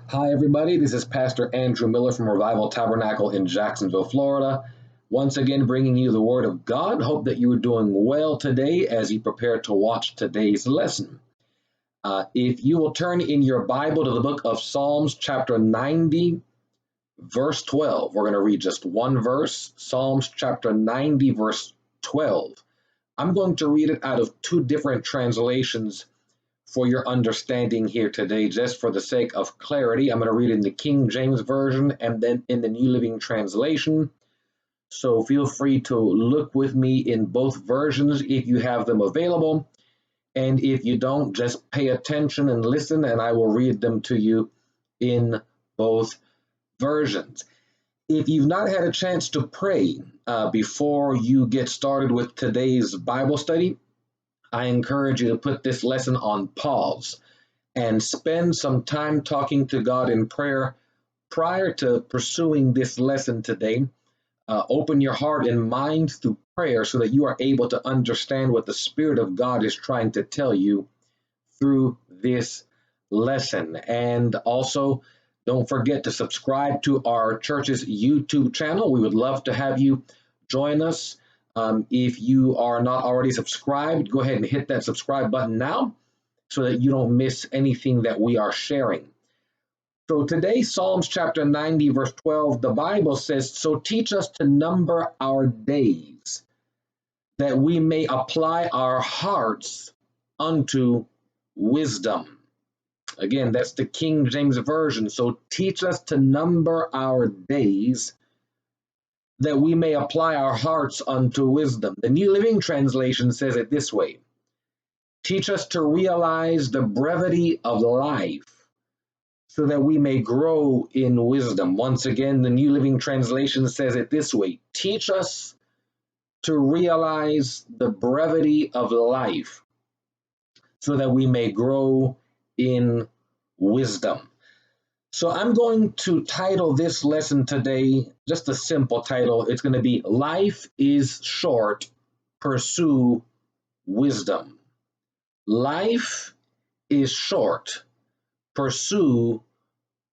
Hi, everybody. This is Pastor Andrew Miller from Revival Tabernacle in Jacksonville, Florida. Once again, bringing you the Word of God. Hope that you are doing well today as you prepare to watch today's lesson. If you will turn in your Bible to the book of Psalms, chapter 90, verse 12. We're going to read just one verse, Psalms chapter 90, verse 12. I'm going to read it out of two different translations for your understanding here today, just for the sake of clarity. I'm going to read in the King James Version and then in the New Living Translation. So feel free to look with me in both versions if you have them available. And if you don't, just pay attention and listen, and I will read them to you in both versions. If you've not had a chance to pray before you get started with today's Bible study, I encourage you to put this lesson on pause and spend some time talking to God in prayer prior to pursuing this lesson today. Open your heart and mind through prayer so that you are able to understand what the Spirit of God is trying to tell you through this lesson. And also, don't forget to subscribe to our church's YouTube channel. We would love to have you join us. If you are not already subscribed, go ahead and hit that subscribe button now so that you don't miss anything that we are sharing. So today, Psalms chapter 90, verse 12, the Bible says, "So teach us to number our days, that we may apply our hearts unto wisdom." Again, that's the King James Version. So teach us to number our days, that we may apply our hearts unto wisdom. The New Living Translation says it this way: teach us to realize the brevity of life, so that we may grow in wisdom. Once again, the New Living Translation says it this way: teach us to realize the brevity of life, so that we may grow in wisdom. So I'm going to title this lesson today, just a simple title. It's going to be "Life is Short, Pursue Wisdom." Life is short, pursue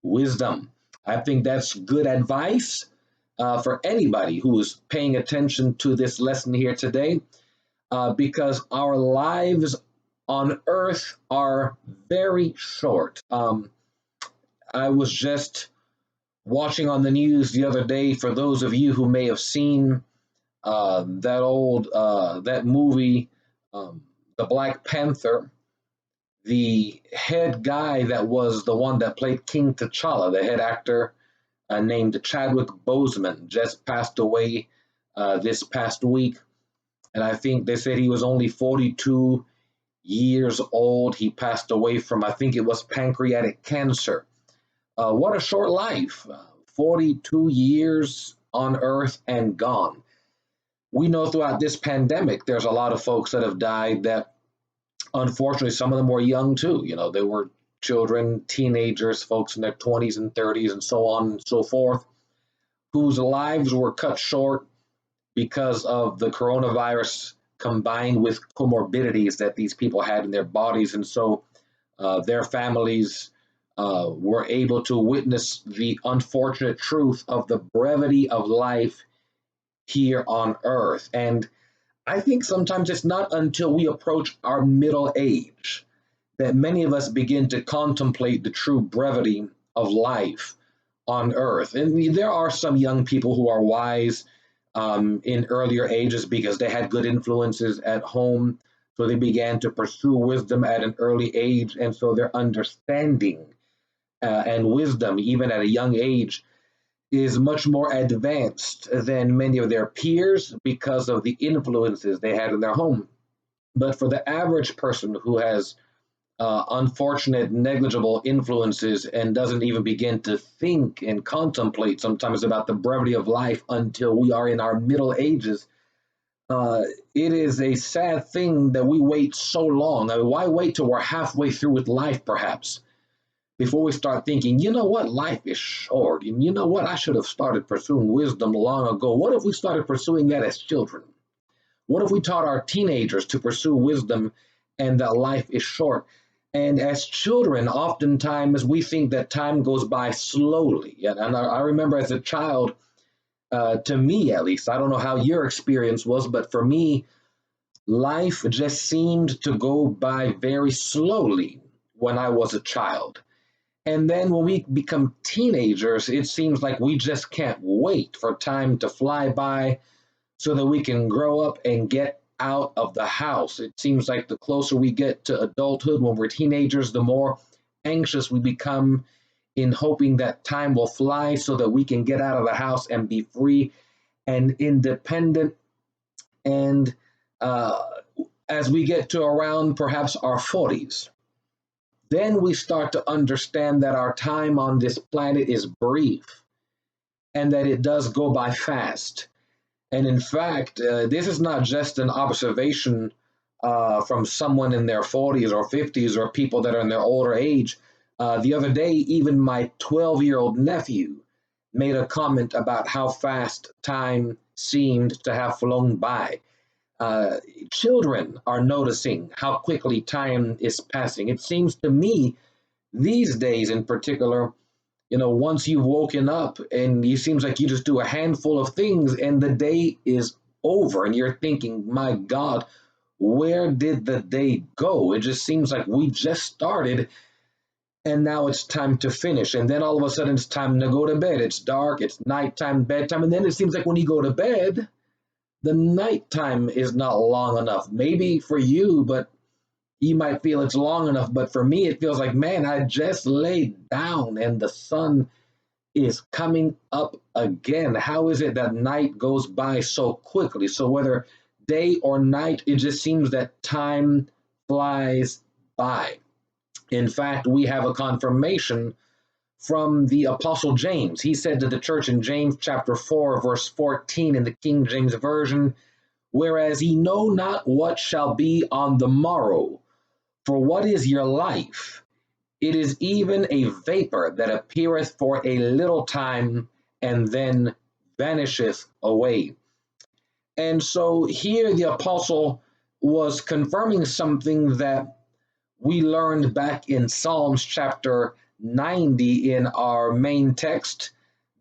wisdom. I think that's good advice for anybody who is paying attention to this lesson here today, because our lives on earth are very short. I was just watching on the news the other day, for those of you who may have seen that movie, The Black Panther. The head guy that was the one that played King T'Challa, the head actor named Chadwick Boseman, just passed away this past week. And I think they said he was only 42 years old. He passed away from, I think it was pancreatic cancer. What a short life, 42 years on earth and gone. We know throughout this pandemic, there's a lot of folks that have died that, unfortunately, some of them were young too. You know, they were children, teenagers, folks in their 20s and 30s and so on and so forth, whose lives were cut short because of the coronavirus combined with comorbidities that these people had in their bodies. And so their families were able to witness the unfortunate truth of the brevity of life here on earth. And I think sometimes it's not until we approach our middle age that many of us begin to contemplate the true brevity of life on earth. And there are some young people who are wise in earlier ages because they had good influences at home. So they began to pursue wisdom at an early age. And so their understanding and wisdom, even at a young age, is much more advanced than many of their peers because of the influences they had in their home. But for the average person who has unfortunate, negligible influences and doesn't even begin to think and contemplate sometimes about the brevity of life until we are in our middle ages, it is a sad thing that we wait so long. I mean, why wait till we're halfway through with life, perhaps, before we start thinking, you know what, life is short, and you know what, I should have started pursuing wisdom long ago. What if we started pursuing that as children? What if we taught our teenagers to pursue wisdom and that life is short? And as children, oftentimes we think that time goes by slowly. And I remember as a child, to me at least, I don't know how your experience was, but for me, life just seemed to go by very slowly when I was a child. And then when we become teenagers, it seems like we just can't wait for time to fly by so that we can grow up and get out of the house. It seems like the closer we get to adulthood when we're teenagers, the more anxious we become in hoping that time will fly so that we can get out of the house and be free and independent. And uh, as we get to around perhaps our 40s, then we start to understand that our time on this planet is brief and that it does go by fast. And in fact, this is not just an observation from someone in their 40s or 50s or people that are in their older age. The other day, even my 12-year-old nephew made a comment about how fast time seemed to have flown by. Uh, Children are noticing how quickly time is passing. It seems to me these days in particular, once you've woken up and it seems like you just do a handful of things and the day is over and you're thinking, my God, where did the day go? It just seems like we just started and now it's time to finish. And then all of a sudden it's time to go to bed. It's dark, it's nighttime, bedtime. And then it seems like when you go to bed, the nighttime is not long enough. Maybe for you, but you might feel it's long enough, but for me, it feels like, man, I just laid down and the sun is coming up again. How is it that night goes by so quickly? So whether day or night, it just seems that time flies by. In fact, we have a confirmation from the Apostle James. He said to the church in James chapter 4, verse 14 in the King James Version, whereas ye know not what shall be on the morrow, for what is your life? It is even a vapor that appeareth for a little time and then vanisheth away. And so here the apostle was confirming something that we learned back in Psalms chapter 90 in our main text,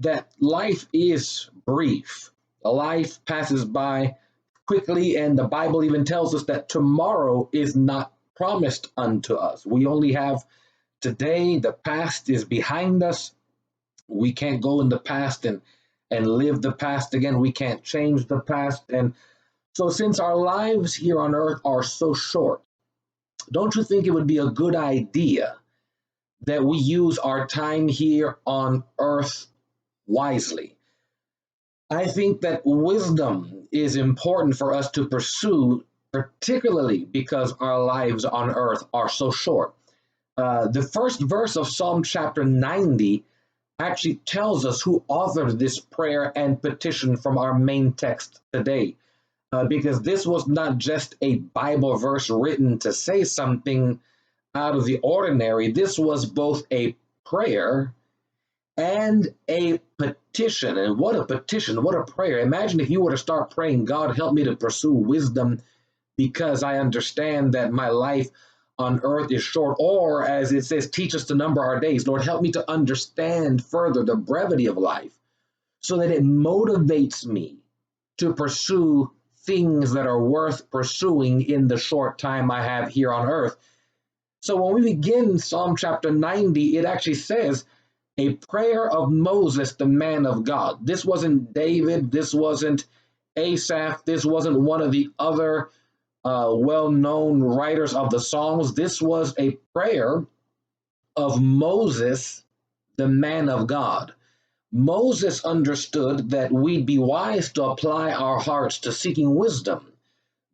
that life is brief. Life passes by quickly, and the Bible even tells us that tomorrow is not promised unto us. We only have today. The past is behind us. We can't go in the past and live the past again. We can't change the past. And so since our lives here on earth are so short, don't you think it would be a good idea that we use our time here on earth wisely? I think that wisdom is important for us to pursue, particularly because our lives on earth are so short. The first verse of Psalm chapter 90 actually tells us who authored this prayer and petition from our main text today. Because this was not just a Bible verse written to say something out of the ordinary. This was both a prayer and a petition. And what a petition, what a prayer. Imagine if you were to start praying, God, help me to pursue wisdom because I understand that my life on earth is short. Or as it says, teach us to number our days. Lord, help me to understand further the brevity of life so that it motivates me to pursue things that are worth pursuing in the short time I have here on earth. So when we begin Psalm chapter 90, it actually says, a prayer of Moses, the man of God. This wasn't David. This wasn't Asaph. This wasn't one of the other well-known writers of the Psalms. This was a prayer of Moses, the man of God. Moses understood that we'd be wise to apply our hearts to seeking wisdom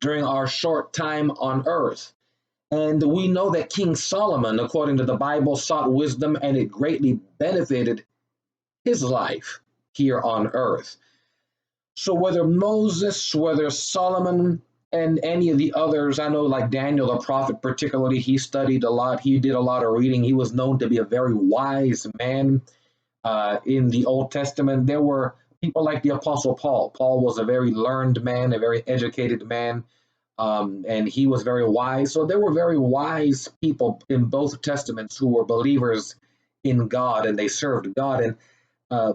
during our short time on earth. And we know that King Solomon, according to the Bible, sought wisdom and it greatly benefited his life here on earth. So whether Moses, whether Solomon, and any of the others, I know like Daniel, the prophet particularly, he studied a lot. He did a lot of reading. He was known to be a very wise man. In the Old Testament, there were people like the Apostle Paul. Paul was a very learned man, a very educated man. and he was very wise. So there were very wise people in both testaments who were believers in God, and they served God. And uh,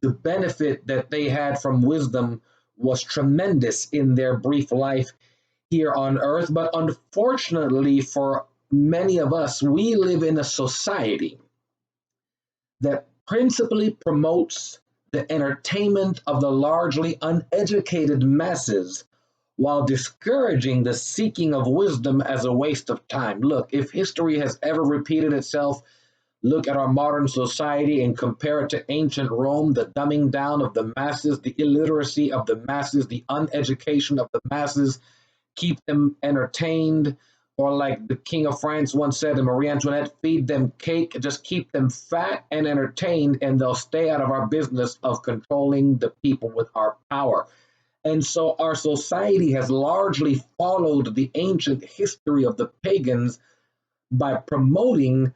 the benefit that they had from wisdom was tremendous in their brief life here on earth. But unfortunately, for many of us, we live in a society that principally promotes the entertainment of the largely uneducated masses while discouraging the seeking of wisdom as a waste of time. Look, if history has ever repeated itself, look at our modern society and compare it to ancient Rome, the dumbing down of the masses, the illiteracy of the masses, the uneducation of the masses, keep them entertained. Or like the King of France once said to Marie Antoinette, feed them cake, just keep them fat and entertained, and they'll stay out of our business of controlling the people with our power. And so our society has largely followed the ancient history of the pagans by promoting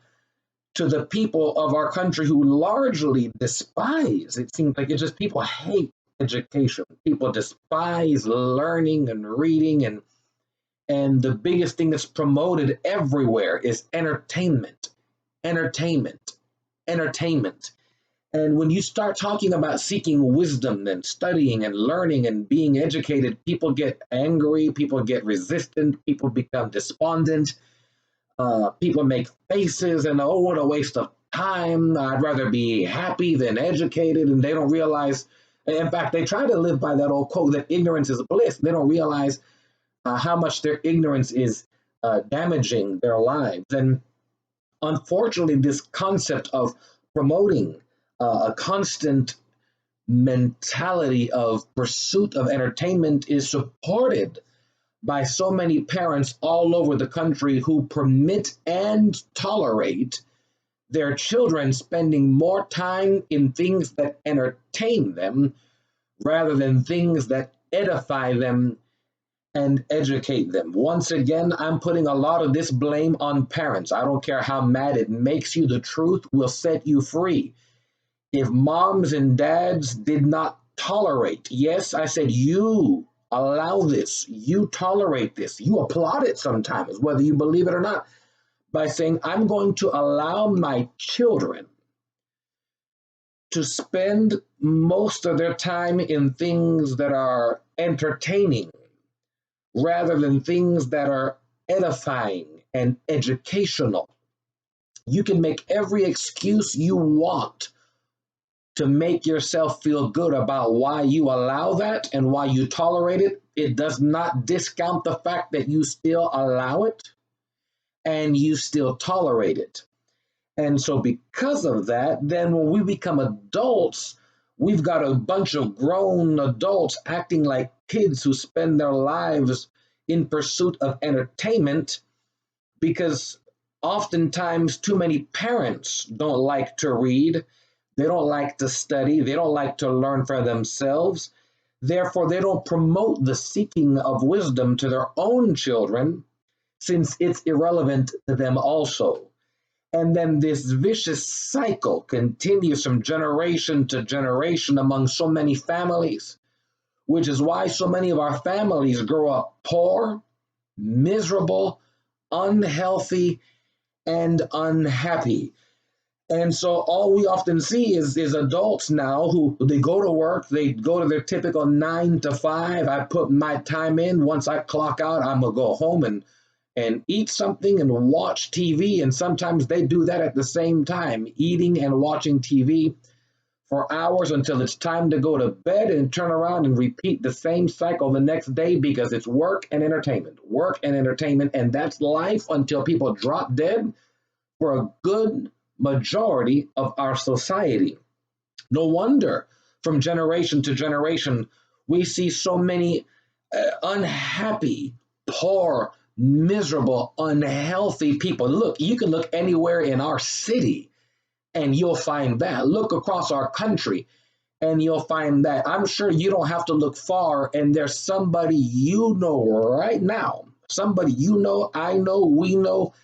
to the people of our country who largely despise, it seems like it's just people hate education. People despise learning and reading, and the biggest thing that's promoted everywhere is entertainment, entertainment, entertainment. And when you start talking about seeking wisdom and studying and learning and being educated, people get angry, people get resistant, people become despondent, people make faces and, oh, what a waste of time. I'd rather be happy than educated. And they don't realize, in fact, they try to live by that old quote that ignorance is bliss. They don't realize how much their ignorance is damaging their lives. And unfortunately, this concept of promoting a constant mentality of pursuit of entertainment is supported by so many parents all over the country who permit and tolerate their children spending more time in things that entertain them rather than things that edify them and educate them. Once again, I'm putting a lot of this blame on parents. I don't care how mad it makes you, the truth will set you free. If moms and dads did not tolerate, yes, I said you allow this, you tolerate this, you applaud it sometimes, whether you believe it or not, by saying, I'm going to allow my children to spend most of their time in things that are entertaining rather than things that are edifying and educational. You can make every excuse you want to make yourself feel good about why you allow that and why you tolerate it. It does not discount the fact that you still allow it and you still tolerate it. And so because of that, then when we become adults, we've got a bunch of grown adults acting like kids who spend their lives in pursuit of entertainment because oftentimes too many parents don't like to read. They don't like to study. They don't like to learn for themselves. Therefore, they don't promote the seeking of wisdom to their own children since it's irrelevant to them also. And then this vicious cycle continues from generation to generation among so many families, which is why so many of our families grow up poor, miserable, unhealthy, and unhappy. And so all we often see is adults now who they go to work, they go to their typical 9 to 5. I put my time in. Once I clock out, I'm going to go home and eat something and watch TV. And sometimes they do that at the same time, eating and watching TV for hours until it's time to go to bed and turn around and repeat the same cycle the next day because it's work and entertainment, work and entertainment. And that's life until people drop dead for a good majority of our society. No wonder from generation to generation, we see so many unhappy, poor, miserable, unhealthy people. Look, you can look anywhere in our city and you'll find that. Look across our country and you'll find that. I'm sure you don't have to look far and there's somebody you know right now, somebody you know, I know, we know,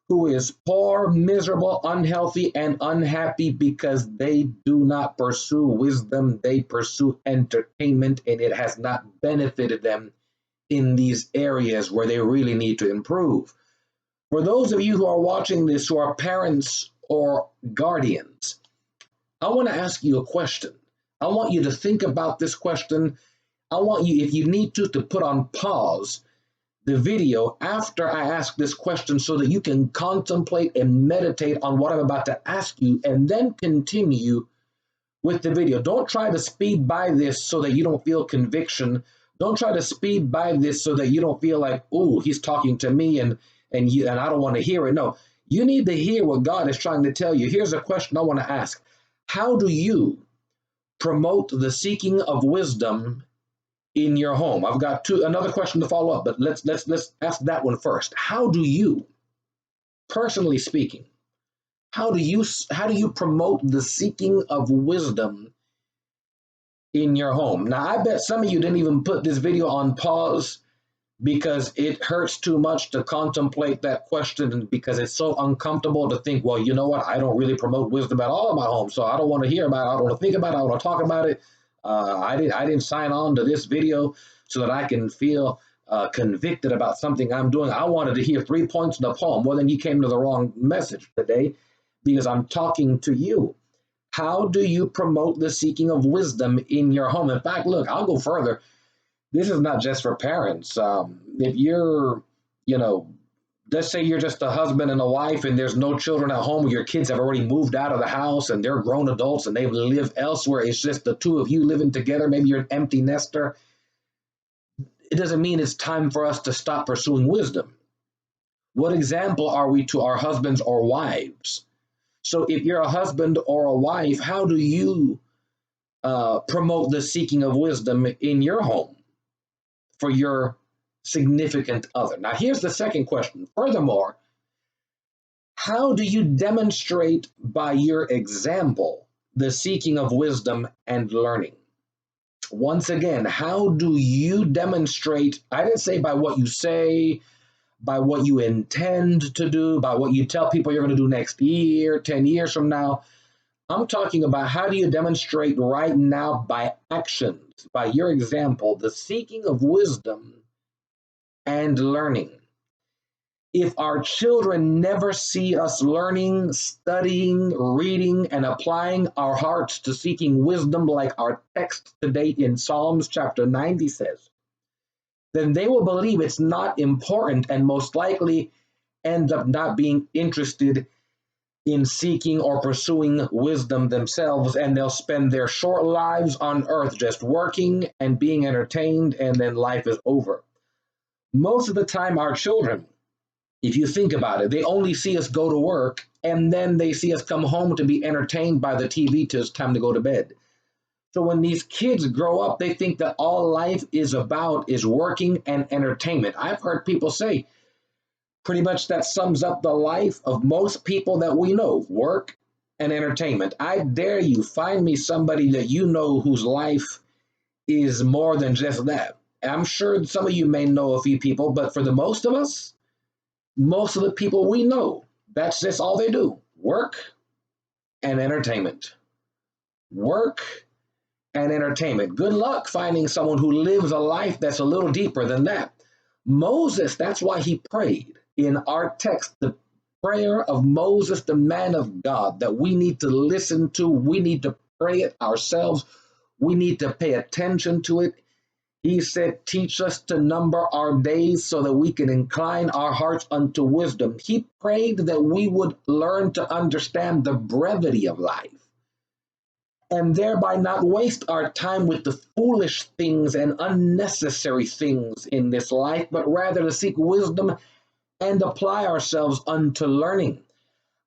who is poor, miserable, unhealthy, and unhappy because they do not pursue wisdom. They pursue entertainment, and it has not benefited them in these areas where they really need to improve. For those of you who are watching this who are parents or guardians, I want to ask you a question. I want you to think about this question. I want you, if you need to put on pause the video after I ask this question so that you can contemplate and meditate on what I'm about to ask you and then continue with the video. Don't try to speed by this so that you don't feel conviction. Don't try to speed by this so that you don't feel like, oh, he's talking to me and I don't want to hear it. No, you need to hear what God is trying to tell you. Here's a question I want to ask. How do you promote the seeking of wisdom in your home? I've got another question to follow up, but let's ask that one first. How do you, personally speaking, how do you promote the seeking of wisdom in your home? Now, I bet some of you didn't even put this video on pause because it hurts too much to contemplate that question and because it's so uncomfortable to think, well, you know what? I don't really promote wisdom at all in my home, so I don't want to hear about it. I don't want to think about it. I don't want to talk about it. I didn't sign on to this video so that I can feel convicted about something I'm doing. I wanted to hear 3 points in the poem. Well, then you came to the wrong message today because I'm talking to you. How do you promote the seeking of wisdom in your home? In fact, look, I'll go further. This is not just for parents. If you're, let's say you're just a husband and a wife and there's no children at home, or your kids have already moved out of the house and they're grown adults and they live elsewhere. It's just the two of you living together. Maybe you're an empty nester. It doesn't mean it's time for us to stop pursuing wisdom. What example are we to our husbands or wives? So if you're a husband or a wife, how do you promote the seeking of wisdom in your home for your significant other? Now, here's the second question. Furthermore, how do you demonstrate by your example the seeking of wisdom and learning? Once again, how do you demonstrate? I didn't say by what you say, by what you intend to do, by what you tell people you're going to do next year, 10 years from now. I'm talking about how do you demonstrate right now by actions, by your example, the seeking of wisdom and learning. If our children never see us learning, studying, reading, and applying our hearts to seeking wisdom like our text today in Psalms chapter 90 says, then they will believe it's not important and most likely end up not being interested in seeking or pursuing wisdom themselves, and they'll spend their short lives on earth just working and being entertained, and then life is over. Most of the time, our children, if you think about it, they only see us go to work, and then they see us come home to be entertained by the TV till it's time to go to bed. So when these kids grow up, they think that all life is about is working and entertainment. I've heard people say, pretty much that sums up the life of most people that we know, work and entertainment. I dare you, find me somebody that you know whose life is more than just that. I'm sure some of you may know a few people, but for the most of us, most of the people we know, that's just all they do, work and entertainment. Work and entertainment. Good luck finding someone who lives a life that's a little deeper than that. Moses, that's why he prayed in our text, the prayer of Moses, the man of God, that we need to listen to. We need to pray it ourselves. We need to pay attention to it. He said, teach us to number our days so that we can incline our hearts unto wisdom. He prayed that we would learn to understand the brevity of life, and thereby not waste our time with the foolish things and unnecessary things in this life, but rather to seek wisdom and apply ourselves unto learning.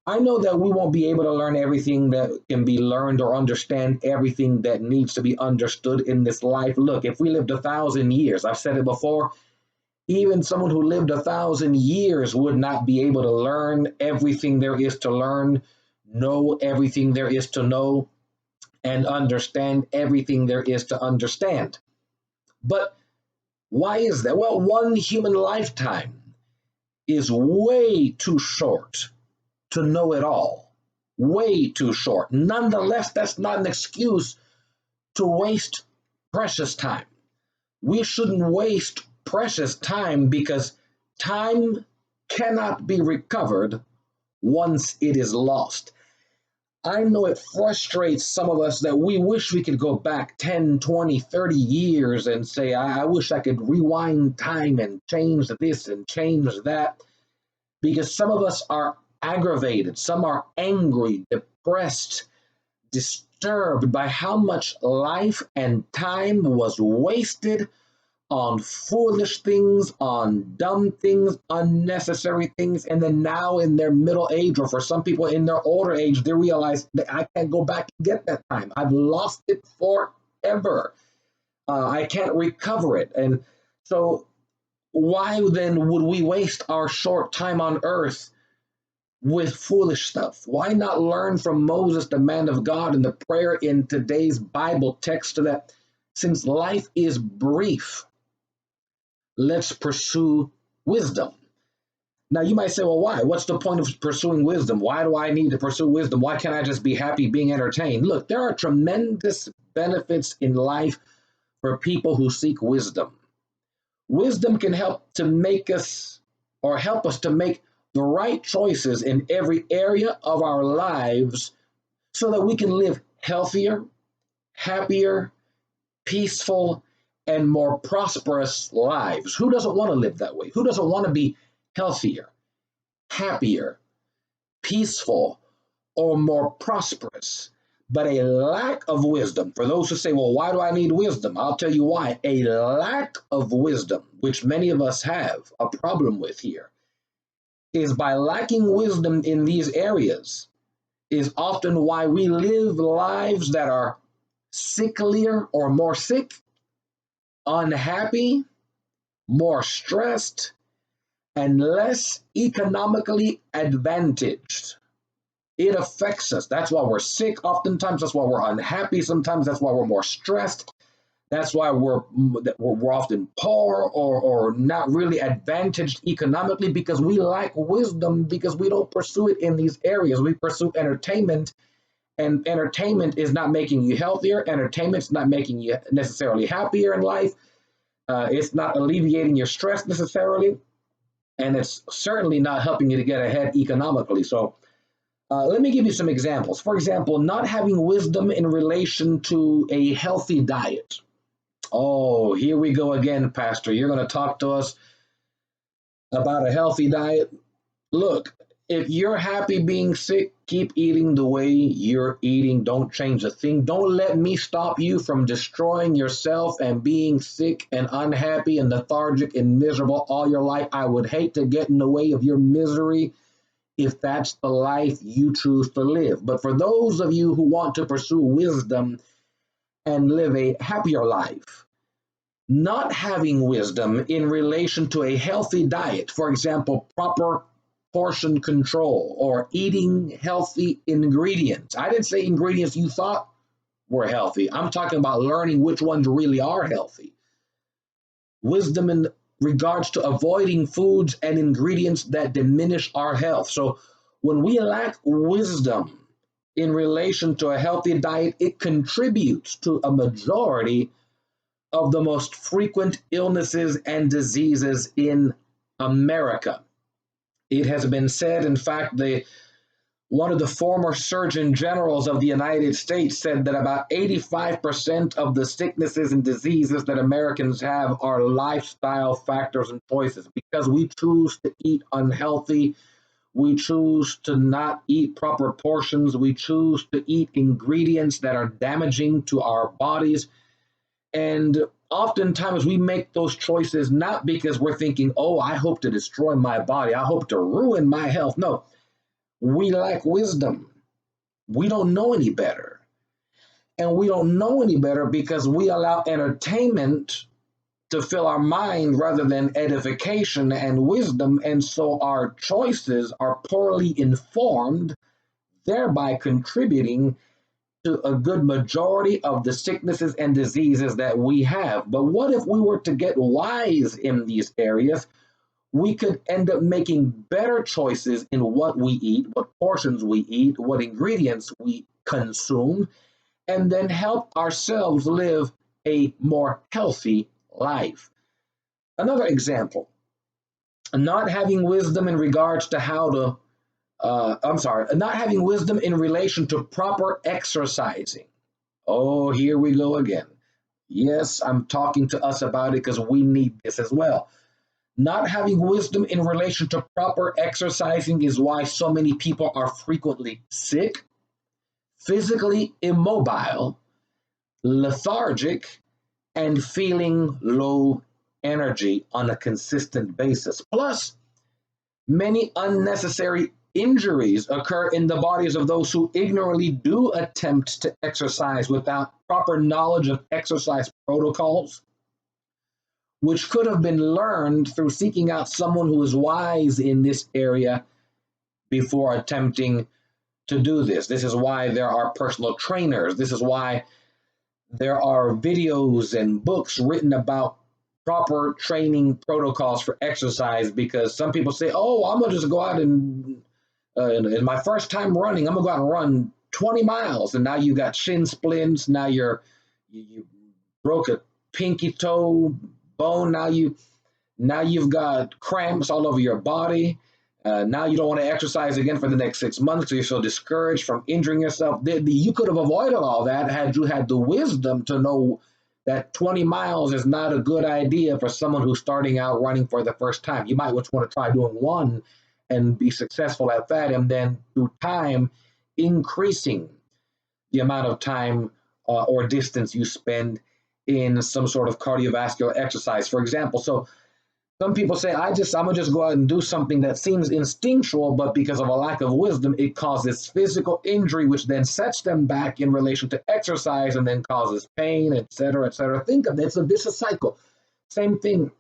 I know that we won't be able to learn everything that can be learned or understand everything that needs to be understood in this life. Look, if we lived 1,000 years, I've said it before, even someone who lived 1,000 years would not be able to learn everything there is to learn, know everything there is to know, and understand everything there is to understand. But why is that? Well, one human lifetime is way too short to know it all. Way too short. Nonetheless, that's not an excuse to waste precious time. We shouldn't waste precious time because time cannot be recovered once it is lost. I know it frustrates some of us that we wish we could go back 10, 20, 30 years and say, I wish I could rewind time and change this and change that, because some of us are aggravated, some are angry, depressed, disturbed by how much life and time was wasted on foolish things, on dumb things, unnecessary things, and then now in their middle age, or for some people in their older age, they realize that I can't go back and get that time. I've lost it forever. I can't recover it. And so why then would we waste our short time on earth with foolish stuff? Why not learn from Moses, the man of God, and the prayer in today's Bible text that since life is brief, let's pursue wisdom. Now, you might say, well, why? What's the point of pursuing wisdom? Why do I need to pursue wisdom? Why can't I just be happy being entertained? Look, there are tremendous benefits in life for people who seek wisdom. Wisdom can help to make us or help us to make the right choices in every area of our lives so that we can live healthier, happier, peaceful, and more prosperous lives. Who doesn't want to live that way? Who doesn't want to be healthier, happier, peaceful, or more prosperous? But a lack of wisdom, for those who say, well, why do I need wisdom? I'll tell you why. A lack of wisdom, which many of us have a problem with here, is by lacking wisdom in these areas, is often why we live lives that are sicklier or more sick, unhappy, more stressed, and less economically advantaged. It affects us. That's why we're sick oftentimes. That's why we're unhappy sometimes. That's why we're more stressed. That's why we're often poor or not really advantaged economically, because we lack wisdom, because we don't pursue it in these areas. We pursue entertainment, and entertainment is not making you healthier. Entertainment's not making you necessarily happier in life. It's not alleviating your stress necessarily, and it's certainly not helping you to get ahead economically. So let me give you some examples. For example, not having wisdom in relation to a healthy diet. Oh, here we go again, Pastor. You're going to talk to us about a healthy diet. Look, if you're happy being sick, keep eating the way you're eating. Don't change a thing. Don't let me stop you from destroying yourself and being sick and unhappy and lethargic and miserable all your life. I would hate to get in the way of your misery if that's the life you choose to live. But for those of you who want to pursue wisdom and live a happier life, not having wisdom in relation to a healthy diet, for example, proper portion control or eating healthy ingredients. I didn't say ingredients you thought were healthy. I'm talking about learning which ones really are healthy. Wisdom in regards to avoiding foods and ingredients that diminish our health. So when we lack wisdom in relation to a healthy diet, it contributes to a majority of the most frequent illnesses and diseases in America. It has been said, in fact, one of the former Surgeon Generals of the United States said that about 85% of the sicknesses and diseases that Americans have are lifestyle factors and choices, because we choose to eat unhealthy, we choose to not eat proper portions, we choose to eat ingredients that are damaging to our bodies. And oftentimes we make those choices not because we're thinking, oh, I hope to destroy my body, I hope to ruin my health. No, we lack wisdom. We don't know any better. And we don't know any better because we allow entertainment to fill our mind rather than edification and wisdom. And so our choices are poorly informed, thereby contributing to a good majority of the sicknesses and diseases that we have. But what if we were to get wise in these areas? We could end up making better choices in what we eat, what portions we eat, what ingredients we consume, and then help ourselves live a more healthy life. Another example, not having wisdom in regards to how to, not having wisdom in relation to proper exercising. Oh, here we go again. Yes, I'm talking to us about it because we need this as well. Not having wisdom in relation to proper exercising is why so many people are frequently sick, physically immobile, lethargic, and feeling low energy on a consistent basis. Plus, many unnecessary injuries occur in the bodies of those who ignorantly do attempt to exercise without proper knowledge of exercise protocols, which could have been learned through seeking out someone who is wise in this area before attempting to do this. This is why there are personal trainers. This is why there are videos and books written about proper training protocols for exercise, because some people say, oh, I'm going to just go out and, in my first time running, I'm going to go out and run 20 miles. And now you got shin splints. Now you broke a pinky toe bone. Now you've got cramps all over your body. Now you don't want to exercise again for the next 6 months, so you feel discouraged from injuring yourself. You could have avoided all that had you had the wisdom to know that 20 miles is not a good idea for someone who's starting out running for the first time. You might just want to try doing one and be successful at that, and then through time, increasing the amount of time or distance you spend in some sort of cardiovascular exercise, for example. So some people say, I'm gonna just go out and do something that seems instinctual, but because of a lack of wisdom, it causes physical injury, which then sets them back in relation to exercise and then causes pain, et cetera, et cetera. Think of it, it's a vicious cycle. Same thing,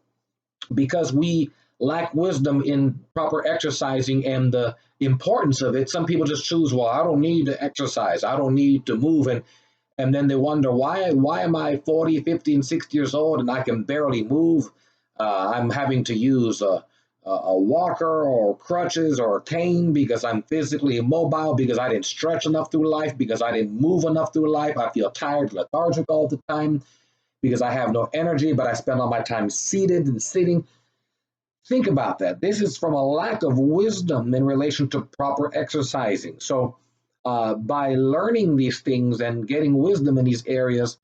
because we lack wisdom in proper exercising and the importance of it. Some people just choose, well, I don't need to exercise, I don't need to move, and then they wonder, why am I 40, 50, and 60 years old and I can barely move? I'm having to use a walker or crutches or a cane because I'm physically immobile, because I didn't stretch enough through life, because I didn't move enough through life. I feel tired, lethargic all the time, because I have no energy, but I spend all my time seated and sitting. Think about that. This is from a lack of wisdom in relation to proper exercising. So by learning these things and getting wisdom in these areas,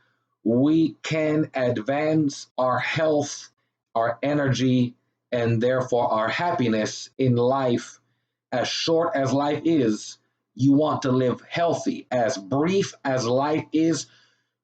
we can advance our health, our energy, and therefore our happiness in life. As short as life is, you want to live healthy. As brief as life is,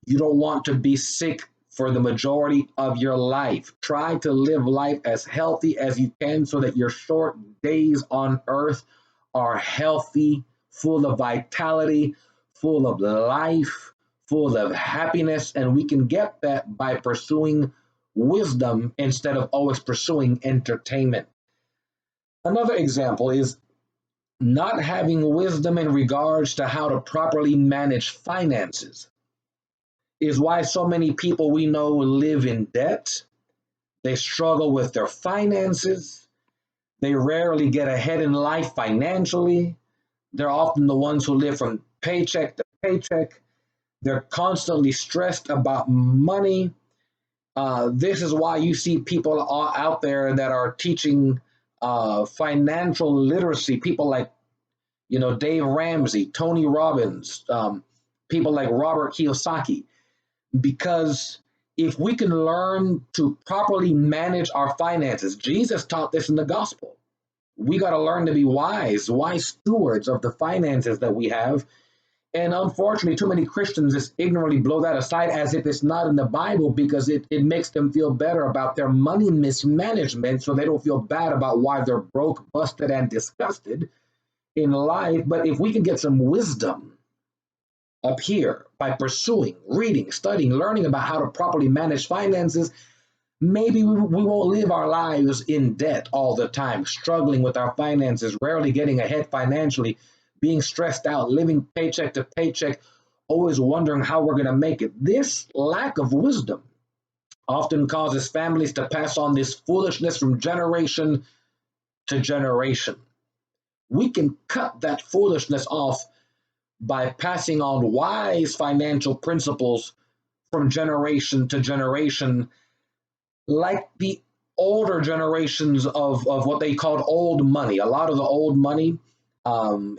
you don't want to be sick for the majority of your life. Try to live life as healthy as you can so that your short days on earth are healthy, full of vitality, full of life, full of happiness, and we can get that by pursuing wisdom instead of always pursuing entertainment. Another example is not having wisdom in regards to how to properly manage finances is why so many people we know live in debt. They struggle with their finances. They rarely get ahead in life financially. They're often the ones who live from paycheck to paycheck. They're constantly stressed about money. This is why you see people out there that are teaching financial literacy. People like, Dave Ramsey, Tony Robbins, people like Robert Kiyosaki. Because if we can learn to properly manage our finances, Jesus taught this in the gospel. We got to learn to be wise stewards of the finances that we have. And unfortunately, too many Christians just ignorantly blow that aside as if it's not in the Bible, because it makes them feel better about their money mismanagement, so they don't feel bad about why they're broke, busted, and disgusted in life. But if we can get some wisdom up here by pursuing, reading, studying, learning about how to properly manage finances, maybe we won't live our lives in debt all the time, struggling with our finances, rarely getting ahead financially, being stressed out, living paycheck to paycheck, always wondering how we're going to make it. This lack of wisdom often causes families to pass on this foolishness from generation to generation. We can cut that foolishness off by passing on wise financial principles from generation to generation, like the older generations of what they called old money. A lot of the old money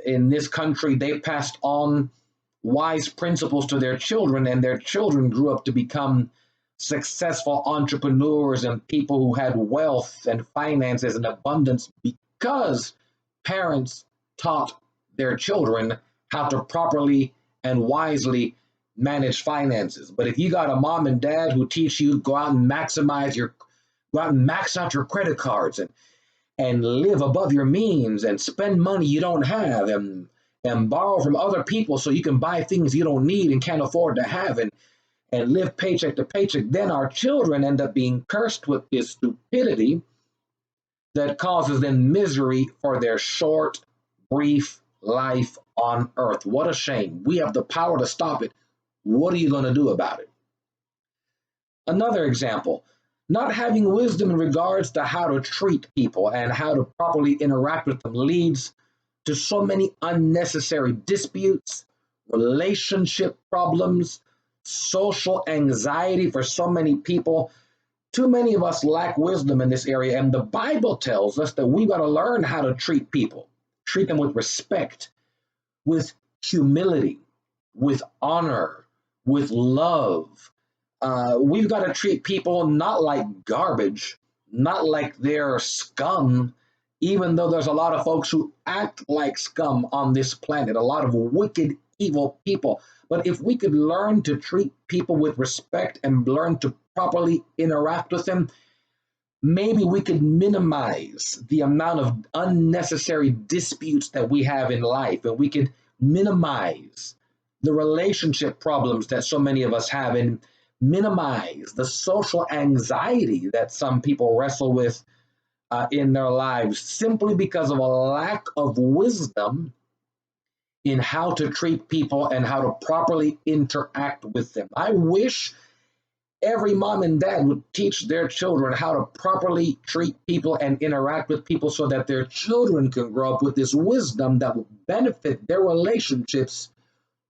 in this country, they passed on wise principles to their children, and their children grew up to become successful entrepreneurs and people who had wealth and finances and abundance because parents taught their children how to properly and wisely manage finances. But if you got a mom and dad who teach you go out and go out and max out your credit cards and live above your means and spend money you don't have and borrow from other people so you can buy things you don't need and can't afford to have and live paycheck to paycheck, then our children end up being cursed with this stupidity that causes them misery for their short, brief life on earth. What a shame. We have the power to stop it. What are you going to do about it? Another example, not having wisdom in regards to how to treat people and how to properly interact with them leads to so many unnecessary disputes, relationship problems, social anxiety for so many people. Too many of us lack wisdom in this area, and the Bible tells us that we've got to learn how to treat people, treat them with respect, with humility, with honor, with love. We've got to treat people not like garbage, not like they're scum, even though there's a lot of folks who act like scum on this planet, a lot of wicked, evil people. But if we could learn to treat people with respect and learn to properly interact with them, maybe we could minimize the amount of unnecessary disputes that we have in life, and we could minimize the relationship problems that so many of us have, and minimize the social anxiety that some people wrestle with in their lives simply because of a lack of wisdom in how to treat people and how to properly interact with them. I wish every mom and dad would teach their children how to properly treat people and interact with people so that their children can grow up with this wisdom that will benefit their relationships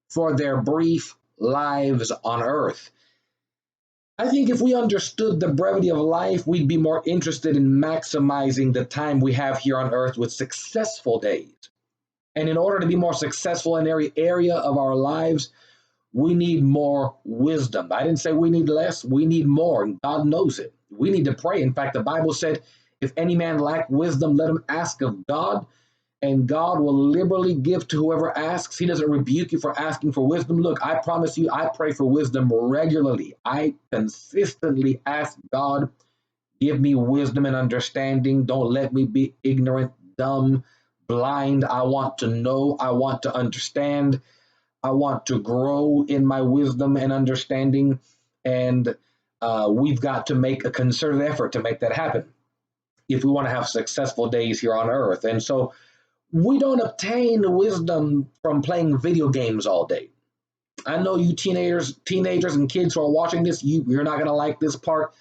for their brief lives on earth. I think if we understood the brevity of life, we'd be more interested in maximizing the time we have here on earth with successful days. And in order to be more successful in every area of our lives, we need more wisdom. I didn't say we need less, we need more, and God knows it. We need to pray. In fact, the Bible said, if any man lack wisdom, let him ask of God, and God will liberally give to whoever asks. He doesn't rebuke you for asking for wisdom. Look, I promise you, I pray for wisdom regularly. I consistently ask God, give me wisdom and understanding. Don't let me be ignorant, dumb, blind. I want to know. I want to understand. I want to grow in my wisdom and understanding. And we've got to make a concerted effort to make that happen if we want to have successful days here on earth. And so we don't obtain wisdom from playing video games all day. I know you teenagers and kids who are watching this, you're not going to like this part,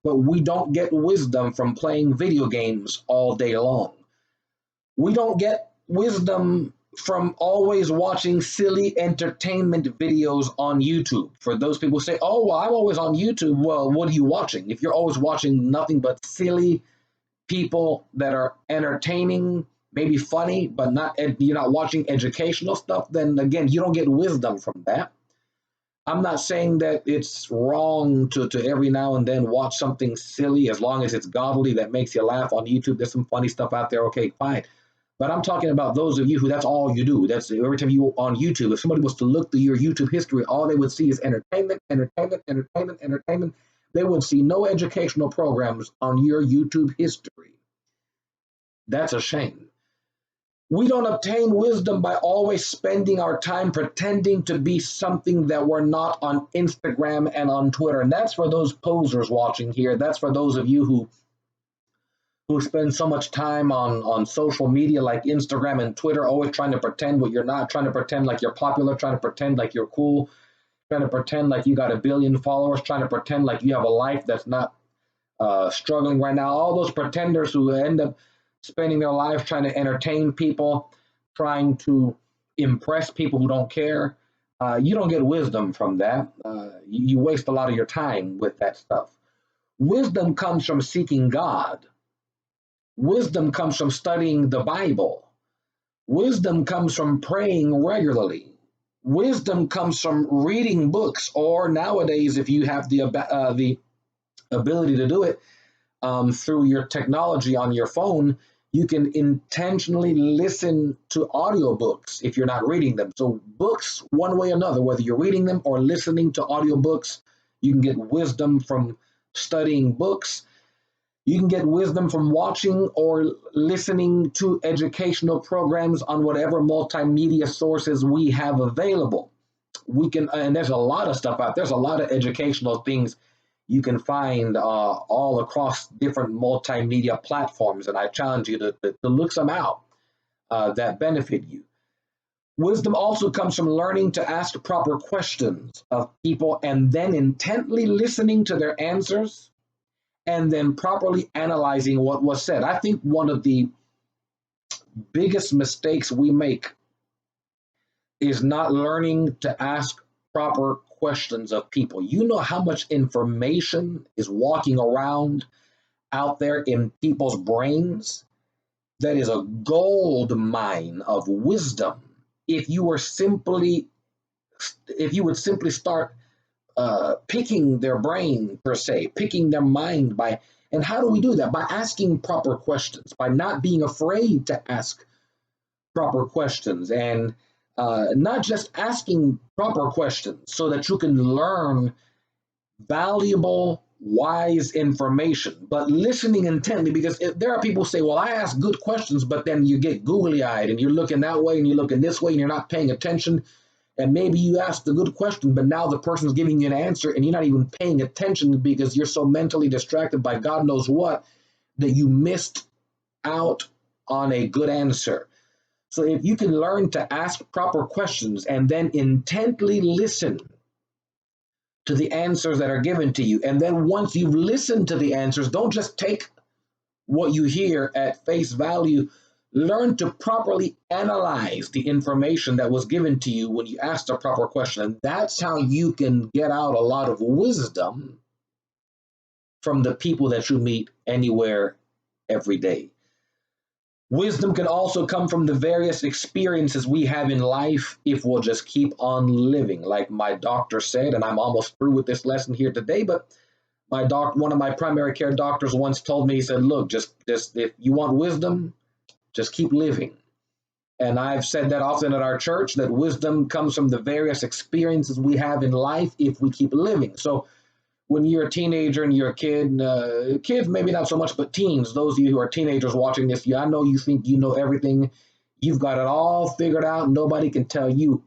but we don't get wisdom from playing video games all day long. We don't get wisdom from always watching silly entertainment videos on YouTube. For those people who say, oh, well, I'm always on YouTube. Well, what are you watching? If you're always watching nothing but silly people that are entertaining, maybe funny, but you're not watching educational stuff, then again, you don't get wisdom from that. I'm not saying that it's wrong to every now and then watch something silly as long as it's godly that makes you laugh on YouTube. There's some funny stuff out there. Okay, fine. But I'm talking about those of you who that's all you do. That's every time you on YouTube. If somebody was to look through your YouTube history, all they would see is entertainment, entertainment, entertainment, entertainment. They would see no educational programs on your YouTube history. That's a shame. We don't obtain wisdom by always spending our time pretending to be something that we're not on Instagram and on Twitter. And that's for those posers watching here. That's for those of you who spend so much time on social media like Instagram and Twitter, always trying to pretend what you're not, trying to pretend like you're popular, trying to pretend like you're cool, trying to pretend like you got 1 billion followers, trying to pretend like you have a life that's not struggling right now. All those pretenders who end up spending their lives trying to entertain people, trying to impress people who don't care. You don't get wisdom from that. You waste a lot of your time with that stuff. Wisdom comes from seeking God. Wisdom comes from studying the Bible. Wisdom comes from praying regularly. Wisdom comes from reading books, or nowadays, if you have the ability to do it through your technology on your phone, you can intentionally listen to audiobooks if you're not reading them. So books, one way or another, whether you're reading them or listening to audiobooks, you can get wisdom from studying books. You can get wisdom from watching or listening to educational programs on whatever multimedia sources we have available. We can, and there's a lot of stuff out. There's a lot of educational things you can find all across different multimedia platforms, and I challenge you to look some out that benefit you. Wisdom also comes from learning to ask proper questions of people and then intently listening to their answers and then properly analyzing what was said. I think one of the biggest mistakes we make is not learning to ask proper questions of people. You know how much information is walking around out there in people's brains? That is a gold mine of wisdom. If you were simply, if you would simply start picking their brain per se, picking their mind by, and how do we do that? By asking proper questions, by not being afraid to ask proper questions, and not just asking proper questions so that you can learn valuable, wise information, but listening intently, because there are people who say, well, I ask good questions, but then you get googly eyed and you're looking that way and you're looking this way and you're not paying attention. And maybe you asked a good question, but now the person's giving you an answer and you're not even paying attention because you're so mentally distracted by God knows what that you missed out on a good answer. So if you can learn to ask proper questions and then intently listen to the answers that are given to you, and then once you've listened to the answers, don't just take what you hear at face value. Learn to properly analyze the information that was given to you when you asked a proper question. And that's how you can get out a lot of wisdom from the people that you meet anywhere, every day. Wisdom can also come from the various experiences we have in life if we'll just keep on living. Like my doctor said, and I'm almost through with this lesson here today, but one of my primary care doctors once told me, he said, look, just if you want wisdom, just keep living. And I've said that often at our church, that wisdom comes from the various experiences we have in life if we keep living. So when you're a teenager and you're a kid, kids maybe not so much, but teens, those of you who are teenagers watching this, I know you think you know everything. You've got it all figured out. Nobody can tell you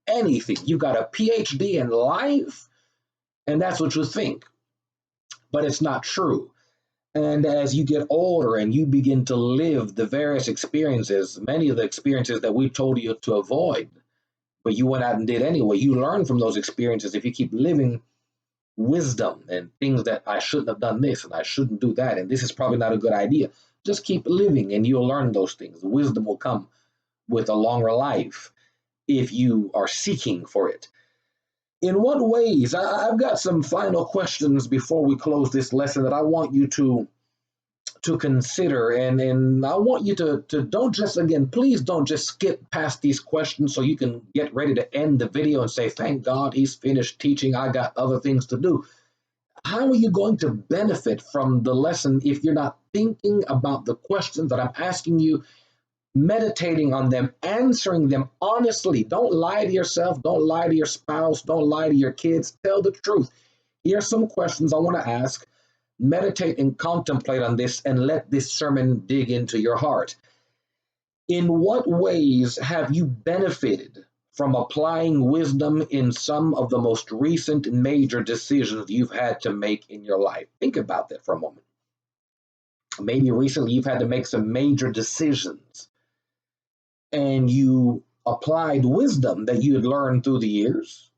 anything. You've got a PhD in life, and that's what you think. But it's not true. And as you get older and you begin to live the various experiences, many of the experiences that we told you to avoid, but you went out and did anyway, you learn from those experiences if you keep living wisdom and things that I shouldn't have done this and I shouldn't do that, and this is probably not a good idea. Just keep living and you'll learn those things. Wisdom will come with a longer life if you are seeking for it. In what ways? I've got some final questions before we close this lesson that I want you to consider, and I want you to don't just, again, please don't just skip past these questions so you can get ready to end the video and say, thank God he's finished teaching, I got other things to do. How are you going to benefit from the lesson if you're not thinking about the questions that I'm asking you, meditating on them, answering them honestly? Don't lie to yourself. Don't lie to your spouse. Don't lie to your kids. Tell the truth. Here are some questions I want to ask. Meditate and contemplate on this and let this sermon dig into your heart. In what ways have you benefited from applying wisdom in some of the most recent major decisions you've had to make in your life? Think about that for a moment. Maybe recently you've had to make some major decisions, and you applied wisdom that you had learned through the years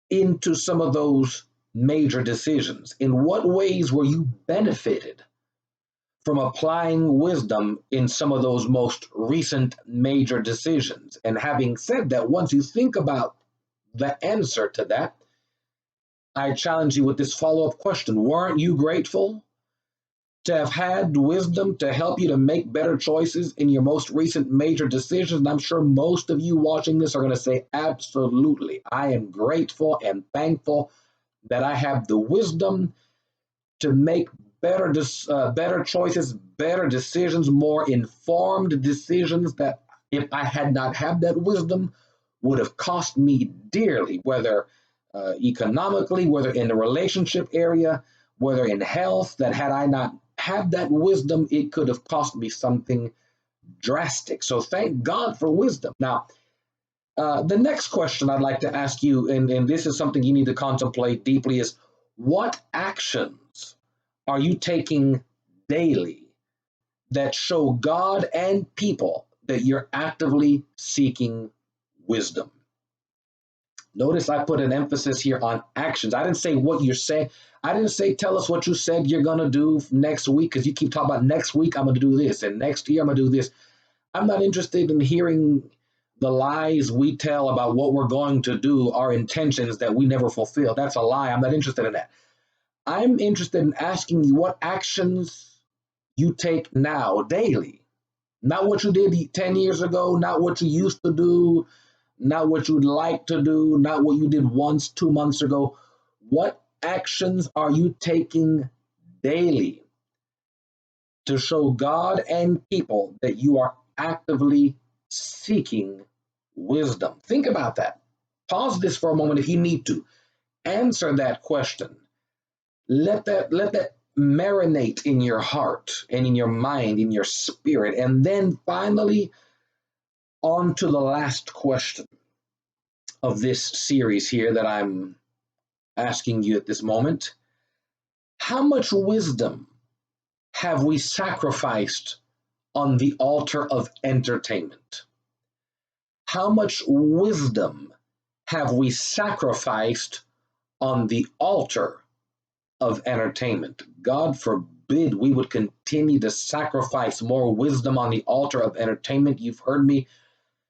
into some of those major decisions. In what ways were you benefited from applying wisdom in some of those most recent major decisions? And having said that, once you think about the answer to that, I challenge you with this follow-up question. Weren't you grateful to have had wisdom to help you to make better choices in your most recent major decisions? And I'm sure most of you watching this are going to say, absolutely. I am grateful and thankful that I have the wisdom to make better choices, better decisions, more informed decisions that if I had not had that wisdom would have cost me dearly, whether economically, whether in the relationship area, whether in health, that had I not had that wisdom, it could have cost me something drastic. So thank God for wisdom. Now, the next question I'd like to ask you, and this is something you need to contemplate deeply, is what actions are you taking daily that show God and people that you're actively seeking wisdom? Notice I put an emphasis here on actions. I didn't say what you're saying. I didn't say tell us what you said you're going to do next week, because you keep talking about next week I'm going to do this and next year I'm going to do this. I'm not interested in hearing the lies we tell about what we're going to do, our intentions that we never fulfill. That's a lie. I'm not interested in that. I'm interested in asking you what actions you take now, daily. Not what you did 10 years ago, not what you used to do, not what you'd like to do, not what you did once, 2 months ago. What actions are you taking daily to show God and people that you are actively seeking wisdom? Think about that. Pause this for a moment if you need to. Answer that question. Let that marinate in your heart and in your mind, in your spirit. And then finally, on to the last question of this series here that I'm asking you at this moment. How much wisdom have we sacrificed on the altar of entertainment? How much wisdom have we sacrificed on the altar of entertainment? God forbid we would continue to sacrifice more wisdom on the altar of entertainment. You've heard me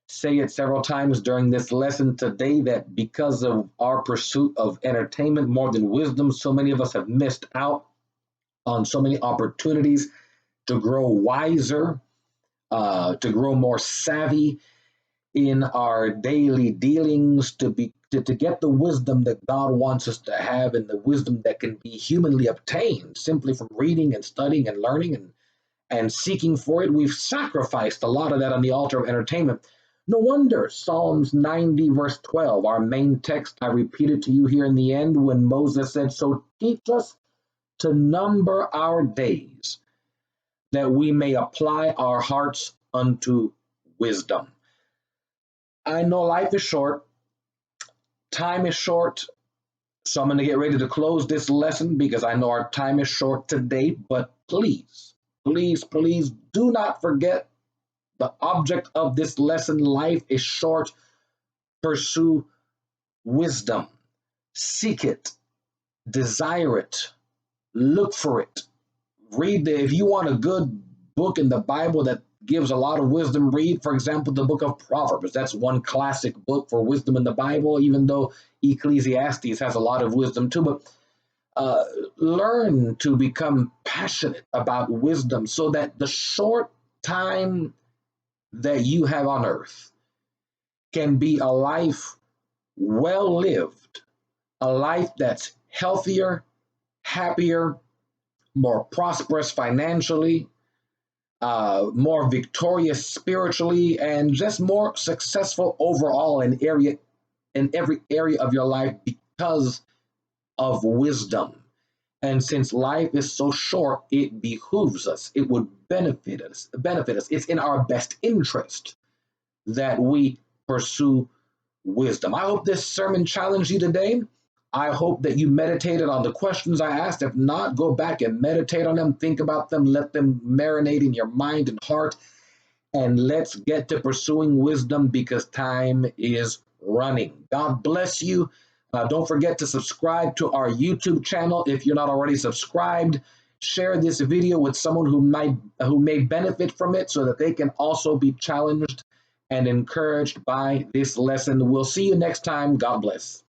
say it several times during this lesson today that because of our pursuit of entertainment more than wisdom, so many of us have missed out on so many opportunities to grow wiser, to grow more savvy in our daily dealings, to get the wisdom that God wants us to have, and the wisdom that can be humanly obtained simply from reading and studying and learning and seeking for it. We've sacrificed a lot of that on the altar of entertainment. No wonder Psalms 90 verse 12, our main text, I repeated to you here in the end, when Moses said, so teach us to number our days, that we may apply our hearts unto wisdom. I know life is short, time is short, so I'm going to get ready to close this lesson because I know our time is short today, but please, please, please do not forget the object of this lesson. Life is short. Pursue wisdom. Seek it. Desire it. Look for it. If you want a good book in the Bible that gives a lot of wisdom, read, for example, the book of Proverbs. That's one classic book for wisdom in the Bible, even though Ecclesiastes has a lot of wisdom too. But learn to become passionate about wisdom so that the short time that you have on earth can be a life well lived, a life that's healthier, happier, more prosperous financially, more victorious spiritually, and just more successful overall in every area of your life because of wisdom. And since life is so short, it behooves us. It would benefit us. It's in our best interest that we pursue wisdom. I hope this sermon challenged you today. I hope that you meditated on the questions I asked. If not, go back and meditate on them, think about them, let them marinate in your mind and heart, and let's get to pursuing wisdom because time is running. God bless you. Don't forget to subscribe to our YouTube channel if you're not already subscribed. Share this video with someone who may benefit from it so that they can also be challenged and encouraged by this lesson. We'll see you next time. God bless.